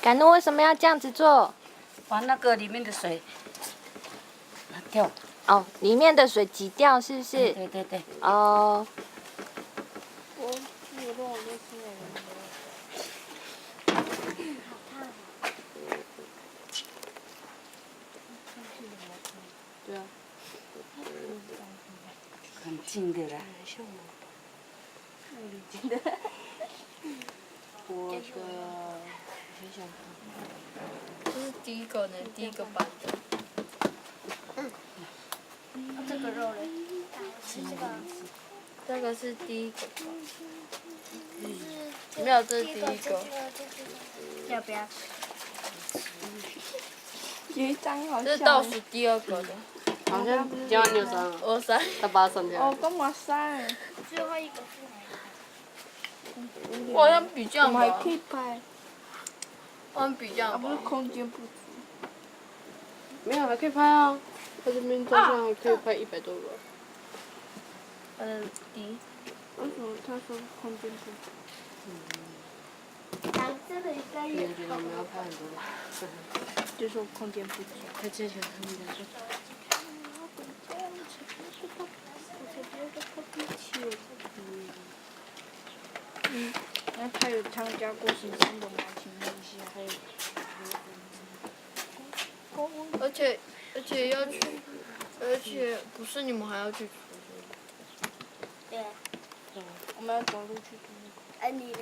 敢怒为什么要这样子做？把那个里面的水拿掉。哦，里面的水挤掉，是不是？对对对。哦。对啊。很近的啦。我的，想想看。这是第一个呢，第一个版的。这个肉嘞？这个是第一个吧？没有，这是第一个。要不要？有一张好这是笑。倒数第二个的。好像今晚你有删了。我删。他把它删掉。哦，干嘛删？最后一个是哪一个？我好像比这样我们还吧可。以拍，我们比这样吧啊不是。空间不足。没有，还可以拍啊。他这边照相还可以拍100多个。第。为什么他说空间不足？这个应该可也能觉得我们要拍很多吧。就说空间不足。太借钱他们家说。那他有参加过行山的吗？请问一下，还有。而且要去，而且不是你们还要去。对。我们要走路去。哎，你呢？